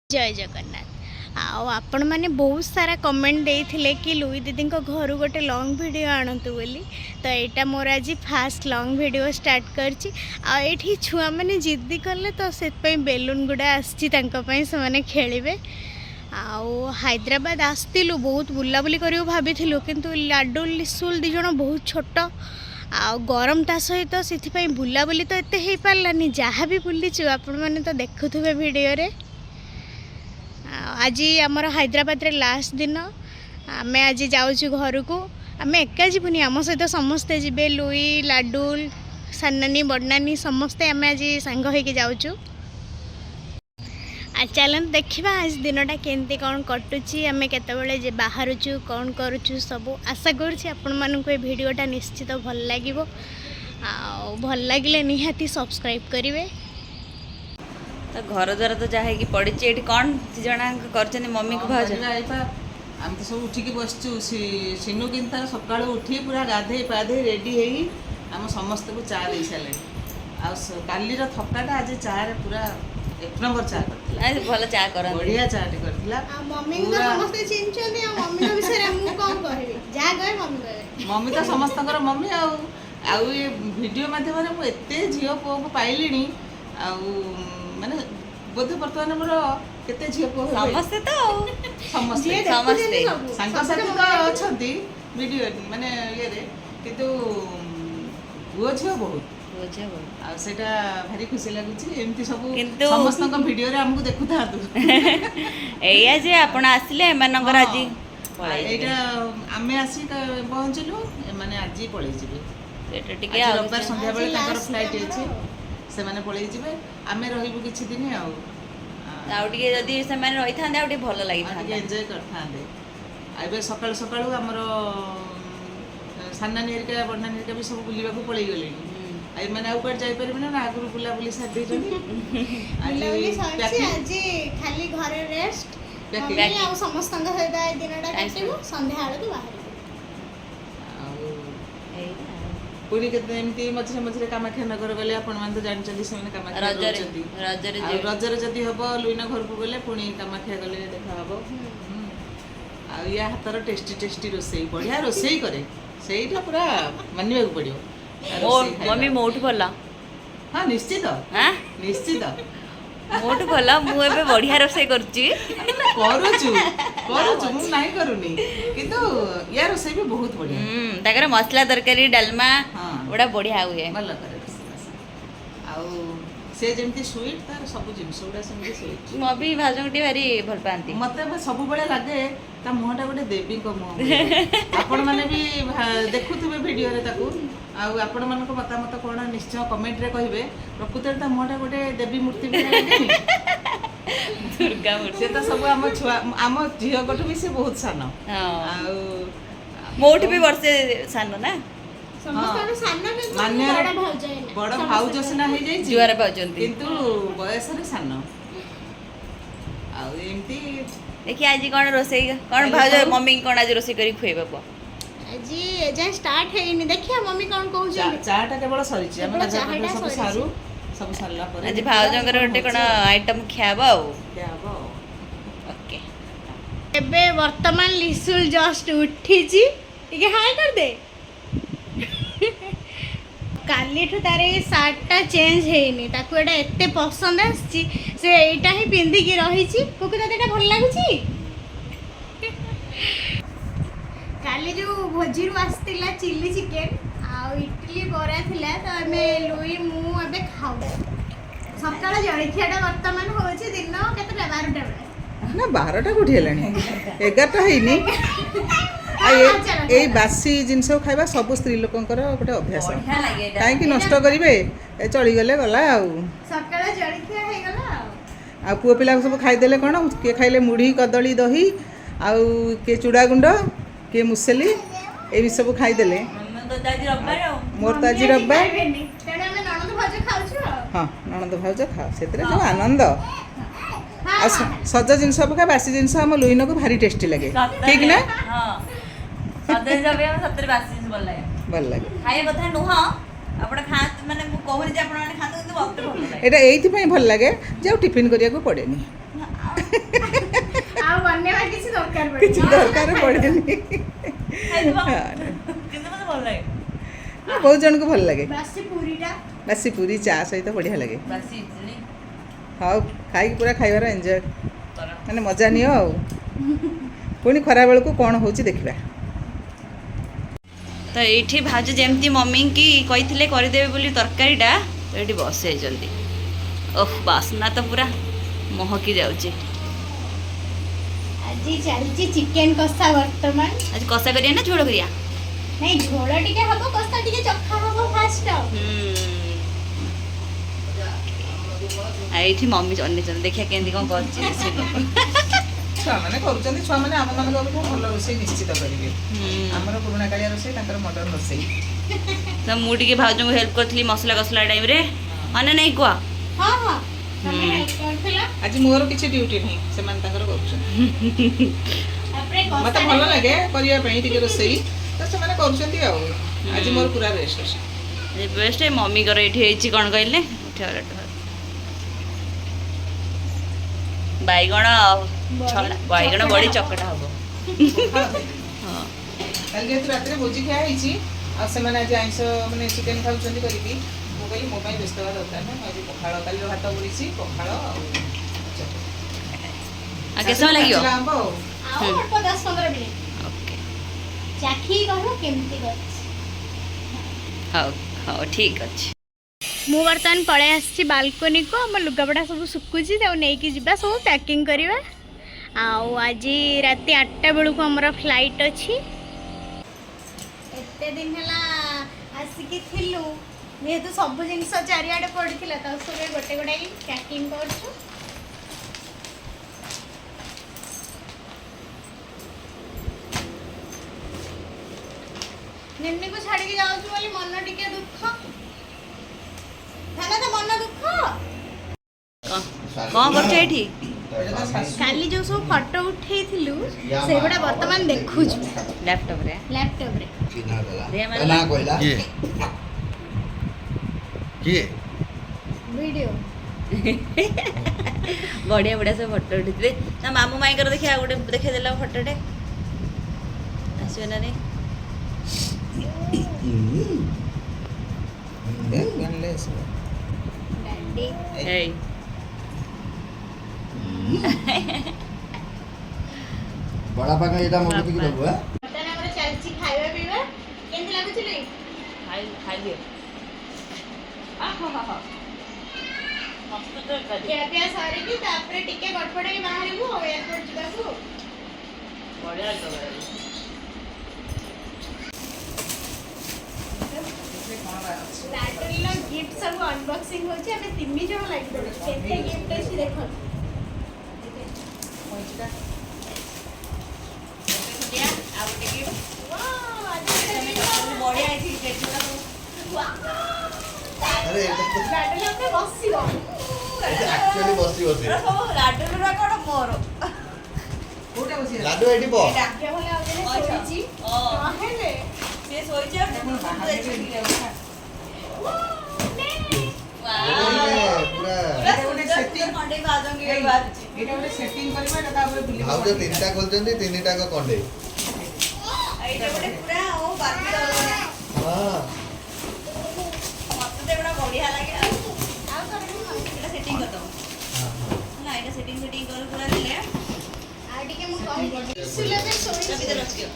जय जगन्नाथ आपण मैंने बहुत सारा कमेंट देते कि लुई दीदी घर गोटे लॉन्ग वीडियो आणतु बोली तो यहाँ मोर आज फास्ट लॉन्ग वीडियो स्टार्ट करठी छुआ मैंने जिद्दी कले तो से बेलून गुड़ा आसपाई से खेलिए हैदराबाद आसलु बहुत बुलाबुली कर भाभी किंतु लाडू लिसुल दिज बहुत छोट आ गरम ता सहित से बुलाबुली तो एत हो पारानी जहाँ भी बुलीचु आपण मैंने तो देखुवे वीडियो रे। आज आमर हैदराबाद रे लास्ट दिन आम आज जाऊँ घर को आम एका जीवनी आम सहित समस्ते जीवे लुई लाडुल सानानी बड़नानी समस्ते आम आज सांग होके जाऊँ। चलन देखा आज दिनटा केमती कौन कटुची आम केतबेले बाहरुचु कौन करुचु सब आशा करुँची आपण मानक ये वीडियोटा निश्चित भल लगे भल लगे निहाती सब्सक्राइब करेंगे। तो घर द्वारा तो जहाँ पड़ी ये कौन जना कर मम्मी को भाज आम तो सब उठिकी बसचु सिनु कि तार सका उठी पूरा गाधे पाधे रेडी हो आम समस्त को चा दे सारे आलिर थकाटा आज चा रे पूरा एक नंबर चा कर भल चा कर बढ़िया चाटे करथिला मम्मी तो समस्त चिन्हछनी मम्मी विषय मु कोन कहबी जा गए मम्मी कहे मम्मी तो समस्तकर मम्मी आउ ये वीडियो माध्यम रे मु एते झियो पो को पाइलिनी आउ माने बोधे बर्तमान मोर केते झियो पो समस्ते तो समस्ते समस्ते संग साथी तो अछंती वीडियो माने ये रे किंतु वो झियो बहुत सेटा भारी खुशी लगुची एमती सब समस्त वीडियो रे हमको देखु थातु एया जे आपण आसिले एमानकर आज एटा आमे आसी पहुंचलु माने आज पळै जिवे एटा टिके रविवार संध्या बेले ताकर फ्लाइट अछि से माने पळै जिवे आमे रहिबु किछि दिन आउ टिके जदी से माने रहि थांदे आउ टिके भलो लागि थांदे एन्जॉय कर थांदे आबे सकाळ सकाळ हमर सान्नानी एरिका बडनानी एरिका भी सब बुलिबा को पळै गेलेनी आई माने आउ पर जाई परबे ना आगुरु बुला बुली साथ दे जनी आज खाली घरे रेस्ट मम्मी आ समस्त सहित ए दिनटा काटिबो संध्या आलो तो बाहर पुणी केते एमती मझरे मझरे कामाख्या नगर गले आपण मान तो जानि चली से कामाख्या रजरे जदी हबो लुइना घर को गले पुणी कामाख्या गले देखा हबो आ या हातर टेस्टी टेस्टी रोसई बढ़िया रोसई करे सेईटा पूरा मानिबा को पड़ियो मम्मी मोठ भला हाँ निश्चित हाँ निश्चित मोठ भला मु एबे बढ़िया रोसई करची करूछु मु नाही करूनी किंतु या रोसई भी बहुत बढ़िया ताकर मसला तरकारी डालमा हाँ बड़ा बढ़िया हुए भल करे आउ से जेमती स्वीट तार सब जिंस उडा सेमती स्वीट मो भी भाजंगटी भारी भल पांती मते सब बेले लागे ता मुहटा गोटे देवी को मुह आपण माने भी देखुथुबे वीडियो रे ताकू आउ आपण मानको मतामत कोन निश्चय कमेंट रे कहिबे प्रकृति ता मुहटा गोटे देवी मूर्ति भी लागेनी दुर्गा मूर्ति से तो सब आम छुआ आम झियो गठु भी से बहुत सान आउ मोठ भी वर्षे सान ना बड़ भाउज सिना हो जाई जुआर पाउचंती किंतु बयस रे सान आउ एमती देखि आज कोन रोसई कोन भाउज मम्मी कोन आज रोसई करी खुएबो आज एजा स्टार्ट हेनी देखिया मम्मी कोन कहू चाटा केवल सरी छी हम सब सारू सब सरला पर आज भाउजंकर गोटे कोन आइटम खाबो खाबो ओके एबे वर्तमान लिसुल जस्ट उठी जी ठीक हाय कर दे काली ठु तारे सार्टटा चेंज हेनी ताकू एटा एते पसंद आछि से एटा ही पिंदी की रही छी कोकु तते एटा भल लागु छी काली जो भोजी रु आस्तिला चिल्ली चिकन आ इडली बरा थिला तो हमें लुई मु एबे खाऊ सकाळ जळखियाटा वर्तमान होछि दिन केतटा 12टा बेले ना 12टा कोठी हेलानी 11टा हेनी ए बासी जिनस खाइबा सब स्त्री लोकंकर गोटे अभ्यास कहीं नष्ट करेंगे चली गले गला आ पुओ पिला सब खाईदे कौन किए खाइले मुढ़ी कदली दही आउ किए चूड़ा गुंड किए मुसेली ये सब खाईदे मोर तो आज रविवार हाँ ननद भाउज खाओ से जो आनंद आ सज जिनस अपेक्षा बासी जिनस आम लुइन को भारी टेस्टी लगे ठीक ना भल लगे खाया कथा नुह आपण खात माने कहूनी जे आपण माने खात କିନ୍ତୁ ମତେ ଭଲ ଲାଗେ एटा एइथि पई भल लगे जे टिफिन करिया को पड़ेनी ଆଉ ବନେଇବା କିଛି ଦରକାର କିଛି ଦରକାର ପଡ଼େନି। କିନ୍ତୁ ମୋତେ ଭଲ ଲାଗେ ବହୁତ ଜଣଙ୍କୁ ଭଲ ଲାଗେ। ବାସି ପୁରୀଟା ବାସି ପୁରୀ ଚା ସହିତ ବଢ଼ିଆ ଲାଗେ। ବାସି ଇଡଲି ହଉ ଖାଇକି ପୁରା ଖାଇବାର ଏନ୍ଜୟ କର। ମାନେ ମଜା ନିଅ ଆଉ। ପୁଣି ଖରାବେଳକୁ କ'ଣ ହେଉଛି ଦେଖିବା। ତ ଏଇଠି ଭାଉଜ ଯେମିତି ମମିଙ୍କି କହିଥିଲେ କରିଦେବେ ବୋଲି ତରକାରୀଟା ତ ଏଇଠି ବସେଇଛନ୍ତି। ଓଃ ବାସ୍ନା ତ ପୁରା ମହକି ଯାଉଛି। ଆଜି ଚାଲିଛି ଚିକେନ କଷା ବର୍ତ୍ତମାନ। ଆଜି କଷା କରିବା ନା ଝୋଳ କରିବା? ନାଇଁ ଝୋଳ ଟିକେ ହବ, କଷା ଟିକେ ଚଖା ହବ ଫାଷ୍ଟ। ଆଉ ଏଇଠି ମମି ଅନେଇଛନ୍ତି ଦେଖିବା କେମିତି କ'ଣ କରୁଛି। ଛୁଆମାନେ କରୁଛନ୍ତି, ଛୁଆମାନେ ଆମମାନଙ୍କ ଅପେକ୍ଷା ଭଲ ରୋଷେଇ ନିଶ୍ଚିତ କରିବେ। ଆମର ପୁରୁଣା କାଳିଆ ରୋଷେଇ, ତାଙ୍କର ମଡ଼ର୍ଣ୍ଣ ରୋଷେଇ। ତ ମୁଁ ଟିକେ ଭାଉଜଙ୍କୁ ହେଲ୍ପ କରିଥିଲି ମସଲା କଷଲା ଟାଇମ୍ରେ। ହଁ ନା ନାଇଁ କୁହ? ହଁ ହଁ ତମେ ହେଲ୍ପ କରିଥିଲ। ଆଜି ମୋର କିଛି ଡ୍ୟୁଟି ନାହିଁ, ସେମାନେ ତାଙ୍କର କରୁଛନ୍ତି। ତାପରେ ମତେ ଭଲ ଲାଗେ କରିବା ପାଇଁ ଟିକେ ରୋଷେଇ, ତ ସେମାନେ କରୁଛନ୍ତି ଆଉ। ଆଜି ମୋର ପୁରା ରେଷ୍ଟ ଅଛି। ବେଷ୍ଟ ମମିଙ୍କର ଏଇଠି ହେଇଛି କ'ଣ କହିଲେ? ବାଇଗଣ ବାଇଗଣ ବଡ଼ି ଚକଟା ହବ। ହଁ କାଲି ଯେହେତୁ ରାତିରେ ଭୋଜି ଖିଆ ହେଇଛି, ଆଉ ସେମାନେ ଆଜି ଆଇଁଷ ମାନେ ଚିକେନ୍ ଖାଉଛନ୍ତି କରିକି, ମୁଁ କହିଲି ମୋ ପାଇଁ ବ୍ୟସ୍ତ ହେବା ଦରକାର ନାହିଁ। ମୁଁ ଆଜି ପଖାଳ, କାଲିର ଭାତ ବଳିଛି, ପଖାଳ ଆଉ କେତେ ସମୟ ଲାଗିବ? ଆମ୍ବ ଆଉ ଅଳ୍ପ 10-15 ମିନିଟ୍। ଓକେ ଚାଖିକି କହିବ କେମିତି କରିଛି। ହଉ ହଉ ଠିକ୍ ଅଛି। ମୁଁ ବର୍ତ୍ତମାନ ପଳେଇ ଆସିଛି ବାଲକୋନିକୁ। ଆମ ଲୁଗାପଟା ସବୁ ଶୁଖୁଛି, ତାକୁ ନେଇକି ଯିବା, ସବୁ ପ୍ୟାକିଂ କରିବା। ଆଉ ଆଜି ରାତି 8ଟା ବେଳକୁ ଆମର ଫ୍ଲାଇଟ୍ ଅଛି। ଏତେ ଦିନ ହେଲା ଆସିକି ଥିଲୁ, ଯେହେତୁ ସବୁ ଜିନିଷ ଚାରିଆଡ଼େ ପଡ଼ିଥିଲା, ତା ସବୁ ଗୋଟେ ଗୋଟେ ପ୍ୟାକିଂ କରୁଛୁ। ନିନ୍ନିକୁ ଛାଡ଼ିକି ଯାଉଛୁ ବୋଲି ମନ ଟିକେ ଦୁଃଖ। ଧାନ ତ ମନ ଦୁଃଖ। କ'ଣ କରୁଛ ଏଇଠି? କାଲି ଯୋଉ ସବୁ ଫଟୋ ଉଠେଇଥିଲୁ ସେଗୁଡ଼ା ବର୍ତ୍ତମାନ ଦେଖୁଛୁ ଲ୍ୟାପଟପ୍ରେ। ଭିଡ଼ିଓ ବଢ଼ିଆ ବଢ଼ିଆ ସବୁ ଫଟୋ ଉଠେଇଥିଲେ। ତା ମାମୁଁ ମାଇଁଙ୍କର ଦେଖିବା ଗୋଟେ ଦେଖେଇଦେଲା ଫଟୋଟେ, ଆସିବ ନା ନାଇଁ? ଏଇ ବड़ा पाखा एटा मग की दबो है ବର୍ତ୍ତମାନ ଆମର ଚାଲିଛି ଖାଇବା ପିଇବା। କେମିତି ଲାଗୁଛି ଲୋ? ଖାଇଦିଅ। ଖିଆପିଆ ସରିକି ତାପରେ ଟିକେ ଗଡ଼ପଡ଼ ହେଇ ବାହାରିବୁ ଆଉ ଏୟାରପୋର୍ଟ ଯିବାକୁ। ବଢ଼ିଆ ଲାଟରିର ଗିଫ୍ଟ ସବୁ ଅନବକ୍ସିଂ ହେଉଛି। ଆମେ 3 ଜଣ ଲାଗିପଡ଼ୁ। କେତେ ଗିଫ୍ଟ ଅଛି ଦେଖନ୍ତୁ। ଆଉ ଗୋଟେ ଗିଫ୍ଟ ବଢ଼ିଆ ବଢ଼ିଆ ହେଇଛି କେକ୍ ଗୁଡ଼ା ସବୁ। अरे ଲାଟରିର ଉପରେ ବସିବ। एक्चुअली बसी बसी ସବୁ ଲାଡୁରା କ'ଣ ମୋର? କୋଉଟା ବସି लाडू एटी बो ଏଇଟା। ଆଜ୍ଞା ଭଲ ଆଉ ଜଣେ ଶୋଇଛି। ନହେଲେ ସିଏ ଶୋଇଛି ଆଉ ମୁଁ ଦେଖିକି ଯାଉଛି। पूरा ଖଣ୍ଡେ ଭାଉଜଙ୍କ ଇଏ ବାହାରୁଛି। ଏଇଟା ଗୋଟେ ସେଟିଂ କରିବା, ଏଟା ତାପରେ ବୁଲିବ। भाउज तीनटा खोलचंदी तीनटा को कंडे ଏଇଟା ଗୋଟେ ପୁରା ଓ ବାର୍ବି ଡଲ୍ ଭଳିଆ। हां ମତେ ତ ଏଗୁଡ଼ା ବଢ଼ିଆ ଲାଗେ। ଆଉ ଆଉ ଏଇଟା ସେଟିଂ କରିଦେବ ନା? ଏଇଟା ସେଟିଂ କରି ପୁରା ଦେଲେ ଆଉ ଟିକେ ମୁଁ କହିବି ସୁଲଭ ଶୋଇଛି। ଭିତରେ ରଖିଦିଅ।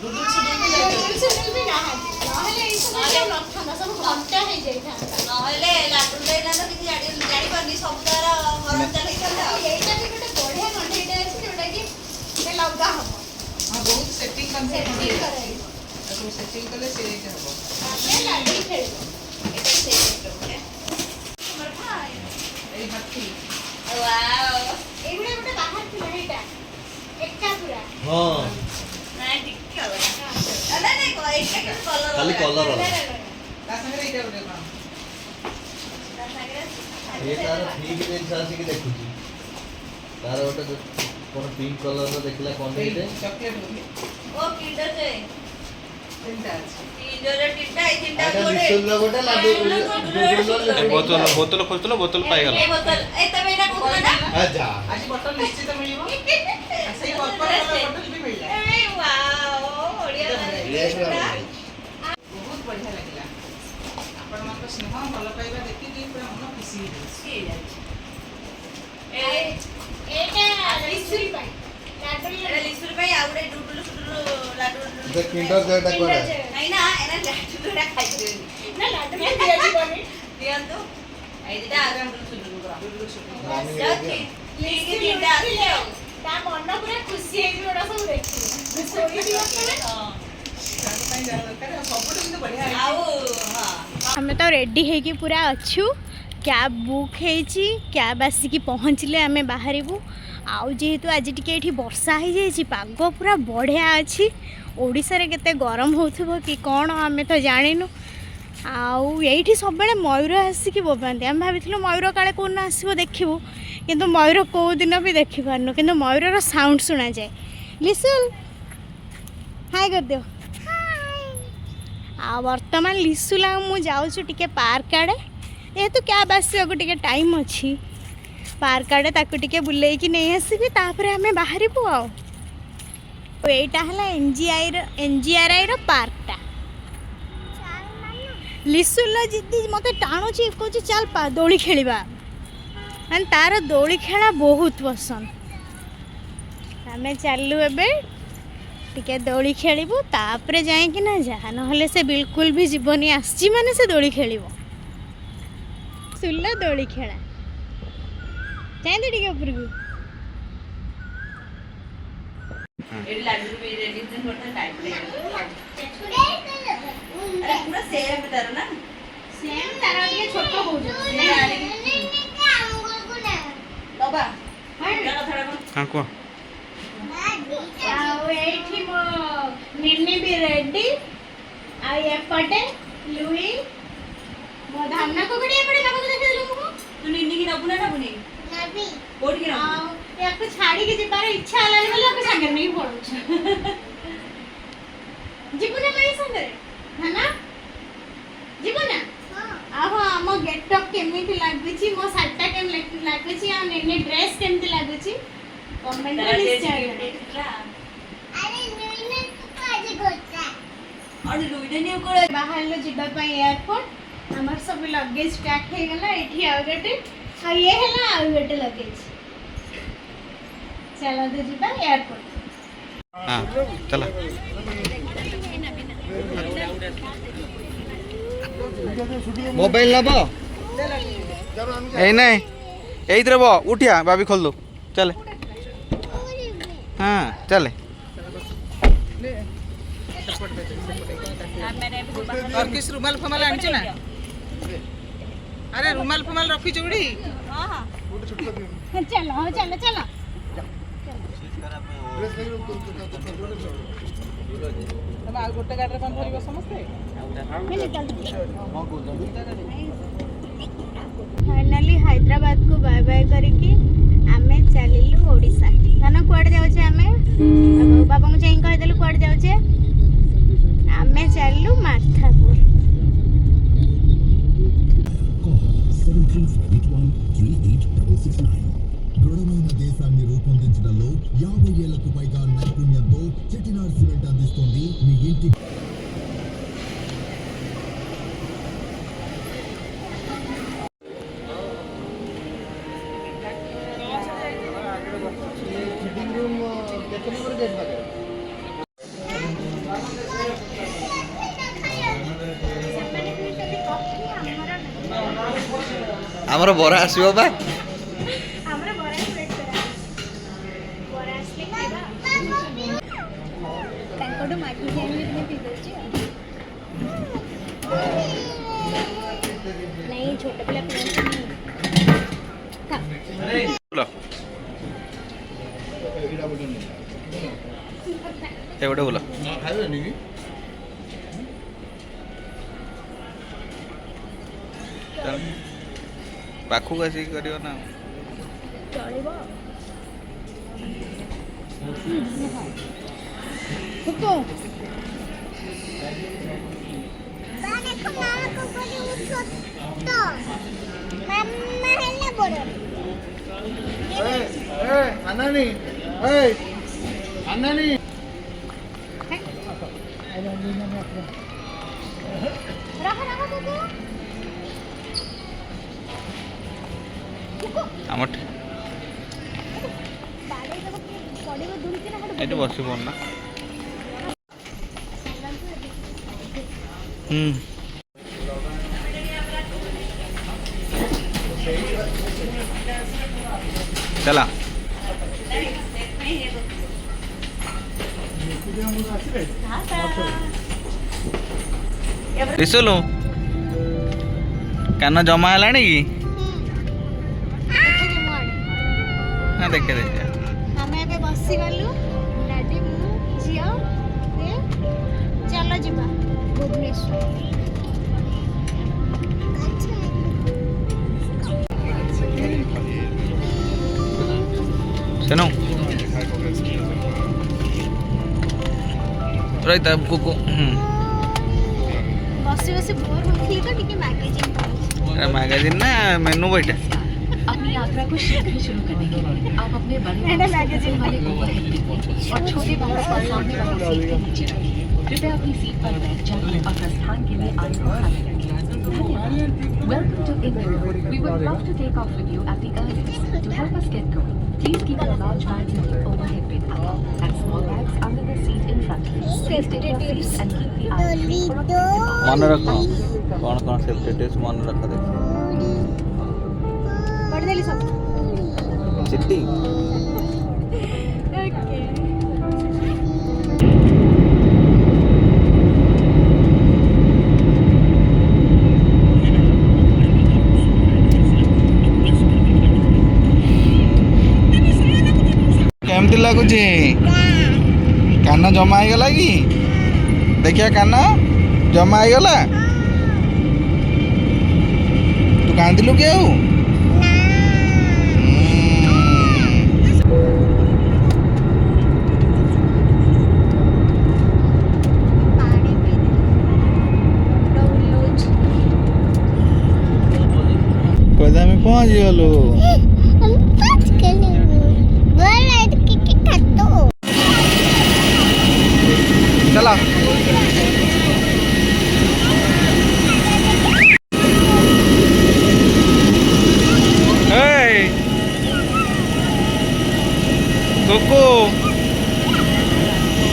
ଡୁଡୁଲ ସୁଡୁଲ ବି ଯାଇଛନ୍ତି। ସୁଲଭ ବି ନାହାନ୍ତି। ନହେଲେ ଏଇ ସବୁ ଜିନିଷ ନଥାନ୍ତା, ସବୁ ଘଣ୍ଟା ହେଇଯାଇଥାନ୍ତା। ନହେଲେ ଲାଟୁ ଦେଇଥାନ୍ତା କିଛି ଜାଣିପାରୁନି, ସବୁ ତାର ହରଚାଲ ହେଇଥାନ୍ତା। ଆଉ ଏଇଟା ବି ଗୋଟେ ବଢ଼ିଆ କଣ୍ଢେଇଟେ ଅଛି ଯୋଉଟାକି ସେ ଲଗା ହବ। ହଁ ବହୁତ ସେଟିଂ ସେଟିଂ କନସେପ୍ଟ କରାଯିବ। ତାକୁ ସେଟିଂ କଲେ ସେ ହେଇକି ହବ। ତାପରେ ଲାଡୁ ଖେଳିବ। ଏଇଟା ସେଇ ଗୋଟେ ଏଇ ହାତୀ ୱାଓ। ଏଇଗୁଡ଼ା ଗୋଟେ ବାହାର ଥିଲା ଏଇଟା ଏକା ପୁରା। हां ନାଇଁ ଟିକେ ଅଲଗା। ନାଇଁ ନାଇଁ ଏଇଟା କିନ୍ତୁ କଲର खाली कलर ତା ତା ସାଙ୍ଗରେ ଏଇଟା ଗୋଟେ କଣ? ये तार ठीक रे सासी की देखुची तार ओटा कोन पिंक कलर रो देखला कोन देते ଚକଲେଟ ବୋଲି ଓ କିଣ୍ଡର ଜୟ ତିନିଟା ଅଛି। କିଣ୍ଡର ତିନିଟା ଏଇ ତିନିଟା आटा ଗୋଟେ बिस्कुट गोटे लाडू बोतल बोतल खोलुଥିଲ बोतल ପାଇଗଲା ଏ ବୋତଲ ଏ ତମେ ଏଇଟା କହୁଥିଲ ନା? आजा ଆଜି ନିଶ୍ଚିତ ମିଳିବ। ଆଉ ସେଇ ଅଳ୍ପ ବୋଟଲ ବି ମିଳିଲା। ବହୁତ ବଢିଆ ଲାଗିଲା। ଆପଣମାନଙ୍କ ସ୍ନେହ ଭଲ ପାଇବା ଦେଖିକି ପୁରା ମନ ଖୁସି ହେଇଯାଇଛି। କିଣ୍ଡର ଜୟଟା କୁଆଡେ? ଆମେ ତ ରେଡି ହେଇକି ପୁରା ଅଛୁ। କ୍ୟାବ୍ ବୁକ୍ ହେଇଛି, କ୍ୟାବ୍ ଆସିକି ପହଞ୍ଚିଲେ ଆମେ ବାହାରିବୁ। ଆଉ ଯେହେତୁ ଆଜି ଟିକେ ଏଠି ବର୍ଷା ହେଇଯାଇଛି, ପାଗ ପୁରା ବଢ଼ିଆ ଅଛି। ଓଡ଼ିଶାରେ କେତେ ଗରମ ହେଉଥିବ କି କ'ଣ ଆମେ ତ ଜାଣିନୁ। ଆଉ ଏଇଠି ସବୁବେଳେ ମୟୂର ଆସିକି ବୋବାନ୍ତି। ଆମେ ଭାବିଥିଲୁ ମୟୂର କାଳେ କେଉଁଦିନ ଆସିବ ଦେଖିବୁ, କିନ୍ତୁ ମୟୂର କେଉଁ ଦିନ ବି ଦେଖିପାରୁନୁ। କିନ୍ତୁ ମୟୂରର ସାଉଣ୍ଡ ଶୁଣାଯାଏ। ଲିସୁଲ ହାଇ କରିଦିଅ। ଆଉ ବର୍ତ୍ତମାନ ଲିସୁଲ ଆଉ ମୁଁ ଯାଉଛୁ ଟିକେ ପାର୍କ ଆଡ଼େ। ଯେହେତୁ କ୍ୟାବ୍ ଆସିବାକୁ ଟିକେ ଟାଇମ୍ ଅଛି, ପାର୍କ ଆଡ଼େ ତାକୁ ଟିକେ ବୁଲେଇକି ନେଇ ଆସିବି, ତାପରେ ଆମେ ବାହାରିବୁ। ଆଉ ଏଇଟା ହେଲା NGRIର ପାର୍କଟା। ଲିସୁଲ ଜିଦି ମୋତେ ଟାଣୁଛି, କହୁଛି ଚାଲ ଦୋଳି ଖେଳିବା। ମାନେ ତାର ଦୋଳି ଖେଳା ବହୁତ ପସନ୍ଦ। ଆମେ ଚାଲିଲୁ ଏବେ ଟିକେ ଦୋଳି ଖେଳିବୁ, ତାପରେ ଯାଇକି ନା ଯାହା, ନହେଲେ ସେ ବିଲକୁଲ ବି ଯିବନି। ଆସିଛି ମାନେ ସେ ଦୋଳି ଖେଳିବ। ସୁଲ ଦୋଳି ଖେଳା ଚାହିଁନ୍ତି ଟିକେ ଉପରକୁ। ଆଉ ଏଇଠି ମୋ ନିନି ବି ରେଡି। ଆଉ ଏପଟେ ଲୁଇ ମୋ ଧାନ କୁକୁଡ଼ି ଏପଟେ ବାପାକୁ ଦେଖେଇଦେଲୁ। ତୁ ନିନିକି ନବୁ ନା ନବୁନି? କୋଉଠିକି ନବୁ? ଆଉ ୟାକୁ ଛାଡ଼ିକି ଯିବାର ଇଚ୍ଛା ହେଲାନି ବୋଲି ୟାକୁ ସାଙ୍ଗରେ ନେଇକି ପଳଉଛୁ। ଯିବୁ ନା ମାଇଁ ସାଙ୍ଗରେ? ଧାନ ଯିବୁ ନା? ଆଉ ହଁ, ଆମ ଗେଟଅପ୍ କେମିତି ଲାଗୁଛି, ମୋ ଶାଢ଼ୀଟା କେମିତି ଲାଗୁଛି, ଆଉ ନିନି ଡ୍ରେସ୍ କେମିତି ଲାଗୁଛି କମେଣ୍ଟରେ ନିଶ୍ଚୟ ବାହାରିଲୁ ଯିବା ପାଇଁ ଏୟାରପୋର୍ଟ। ଆମର ସବୁ ଲଗେଜ ପ୍ୟାକ୍ ହେଇଗଲା। ଏଠି ଆଉ ଗୋଟେ, ଆଉ ଇଏ ହେଲା ଆଉ ଗୋଟେ ଲଗେଜ। ଚାଲନ୍ତୁ ଯିବା ଏୟାରପୋର୍ଟ। चला मोबाइल नब नहीं ये बो उठिया भाभी खोल दो चले हाँ चले और किस रुमाल फमाल आनी ना? अरे रुमाल फमाल रखी चुड़ी। चलो चलो चलो गोटे गाड़ी कौन धर समस्ते फाइनाली हैदराबाद को बाय बाय करके आमे चलिलु ओडिशा। धन कुआडे जाउछे आमे बाबा को चाहिए कहि देलु कुआडे जाउछे आमे चलिलु मार्थापुर। 17413869 దృఢమైన దేశాన్ని రూపొందించడంలో 50 ఏళ్లకు పైగా నైపుణ్యంతో చెటినార్ సిమెంట్ అందిస్తుంది మీ ఇంటి ଆମର ବରା ଆସିବ ବା हमरा बरा वेट करा बरा असले खाइबा तांकोडू मागी जाई में पी दउची नहीं छोटे पिला पिला लो एवढे बोला खाइबे नी चल पाखु आसी करियो ना चलिबो हुको बाने को मामा को बोली छोटो मम्मा है ना बड़ो ଆନାନି ଆନାନି ଆମ ଏଠି ବସି ପଡୁନା चला ରିସୁଲୁ କାନ ଜମା ହେଲାଣି କି ହଁ ଦେଖେ ଦେଖେ ଆମେ ଏବେ ବସିଗଲୁ ଡାଡି ମୁଁ ଝିଅ ଚାଲ ଯିବା ଭୁବନେଶ୍ୱର। ସେନୁ ରହିଥା କୁକୁ ବସି ବସି ବୋର ହଉଥିଲି ତ ଟିକେ ମ୍ୟାଗାଜିନ୍ ପଢୁଛି। मैगजीन ना मेनू बेटा अपनी यात्रा को शीघ्र शुरू करने के लिए आप अपने बड़े मैगजीन वाले ओवरहेड बिन और छोटे बैग को सामने वाली सीट के नीचे रखें। कृपया अपनी सीट पर बैठ जाएं और प्रस्थान के लिए आगे को खाली रखें। धन्यवाद। Welcome to India. We would love to take off with you at the earliest. To help us get going, please keep your large bags in the overhead bin and small bags under the seat in front. Please take your seats and keep the aisle free for a मन रखो कौन कौन safety tips मन रखा देख पढ़देली सब चिट्टी okay. केमती लगुच कान जमा हो गला कि देखिया कान जमा हो गला तू कांदिलु कि आउ कोदा में पहुंच गलो चला कोको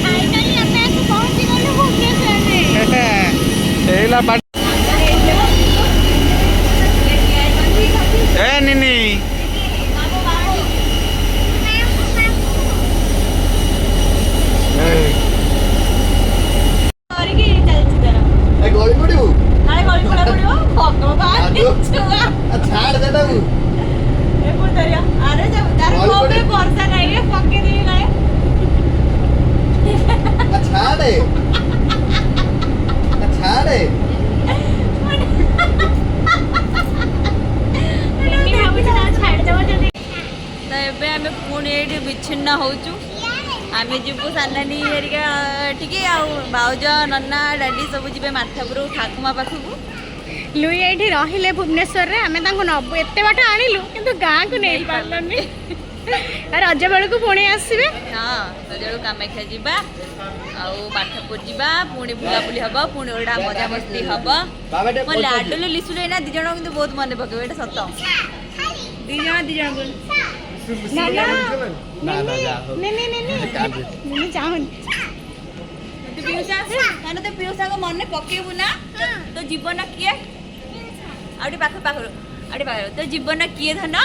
फाइनली ଆମେ ଆସି ପହଞ୍ଚି ଗଲୁ ଭୁବନେଶ୍ୱରରେ। एला बाट ए निनी ए गଳି पड़िबू नाले गଳି पड़ा पड़िबो भगवान छुआ छाड़ दे दबू ए पुतरिया अरे जब तार को पे वर्षा नहीं है पक्के नहीं लाए छाड़े छाड़े तो एबे आमे पुणी एठी विच्छिन्न होचु आमे जीवु सानानी हेरिका ठीक आ बाउज नन्ना डाडी सब जीवे माथापुर ठाकुमा पाखकु लुई एठी रहिले भुवनेश्वर रे आमे तांको नबु एते बाट आनिलु किंतु गां को नै पारलनी रज बेलकु पुणी आसीबे। हाँ रजळु कामाख्या जीवा आउ माथापुर जीवा पुणी बुलाबुली हबो पुणी ओडा मजा मस्ती हबो म लाडुले लिसुले ना दी जण किंतु बहुत मने पकेबे एटा सत दी जण बोल ना ना ना ना जा नहीं चाहून तू पियुसा माने तो पियुसा को मने पकेबु ना तो जीवन किए आउडी पाख पाखरो आउडी पाखरो तो जीवन किए धन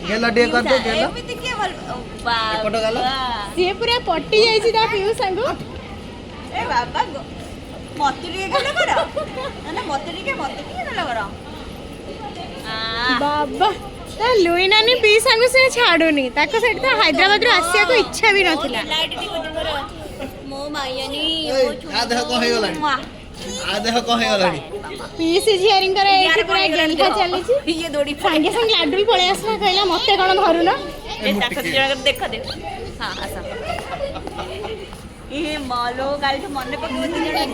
गेला डे कर दे गेला एमिति के भल एपट गाला से पूरा पट्टी जाईची ता पियू संगो ए बाबा मते टिके गेला कर ना मते टिके गेला कर बाबा ता लुई नानी पी संगो से छाडुनी ताको सेठ तो हैदराबाद रो आसिया को इच्छा भी नथिला लाइट टिको कर मो मायानी आ देह को हे गलानी आ देह को हे गलानी पीसी झियरिंग करे एठी पूरा गेंठा चली छी ये दोड़ी संगे संग लाडू भी पळे आसला कहला मते कोन धरुन ए ताको जण देख दे हां आसा ए मालो काल तो मने पकेबो दी जण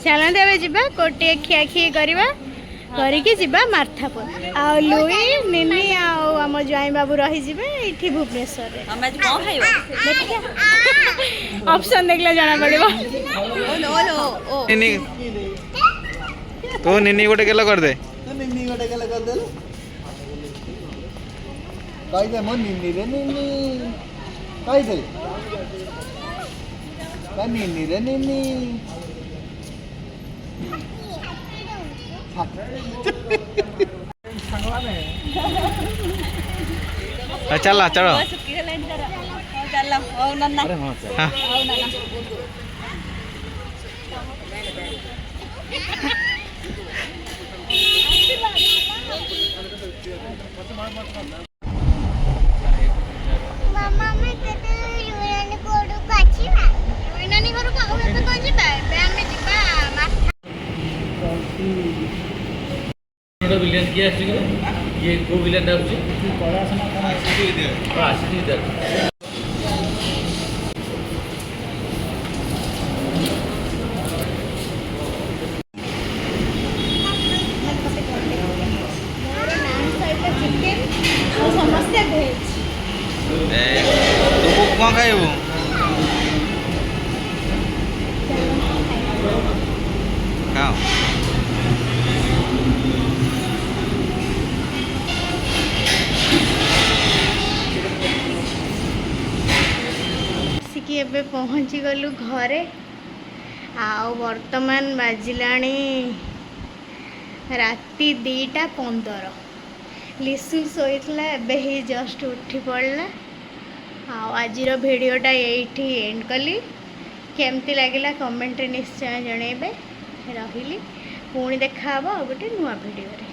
चलते ए जीवा कोटे खिया खी करवा କରିକି ଯିବା ମାର୍ଥାପୁର ଆଉ ଲୁଇ ନିନି ଆଉ ଆମ ଜ୍ୱାଇଁ ବାବୁ ରହିଯିବେ ଏଇଠି ଭୁବନେଶ୍ୱରରେ। ତମେ ଆଜି କ'ଣ ଖାଇବ? ଦେଖିଆ ଅପସନ୍ ଦେଖିଲେ ଜଣା ପଡ଼ିବ। ତୁ ନିନି ଗୋଟେ ଗେଲ କରିଦେ। ନିନି ଗୋଟେ ଗେଲ କରିଦେଲୁ କହିଦେ ମୋ ନିନି ରେ ନିନି କହିଦେ ନିନି ରେ ନିନି ଚାଲ ଚାଲ। ଶୁଖିଗଲାଣି ତାର। ହଉ ଚାଲ। ହଉ ନନା। ହଁ ହଉ ନନା। विलेन किए ये को विलेन डाउची आसिनी दे ସମସ୍ତେ ଭେଜ୍। ତୁ କ'ଣ ଖାଇବୁ? ଖାଅ। ଆସିକି ଏବେ ପହଞ୍ଚିଗଲୁ ଘରେ ଆଉ ବର୍ତ୍ତମାନ ବାଜିଲାଣି ରାତି 2:15। ଲିସୁ ଶୋଇଥିଲା ଏବେ ହିଁ ଜଷ୍ଟ ଉଠି ପଡ଼ିଲା। ଆଉ ଆଜିର ଭିଡ଼ିଓଟା ଏଇଠି ଏଣ୍ଡ କଲି। କେମିତି ଲାଗିଲା କମେଣ୍ଟରେ ନିଶ୍ଚୟ ଜଣେଇବେ। ରହିଲି ପୁଣି ଦେଖା ହେବ ଆଉ ଗୋଟେ ନୂଆ ଭିଡ଼ିଓରେ।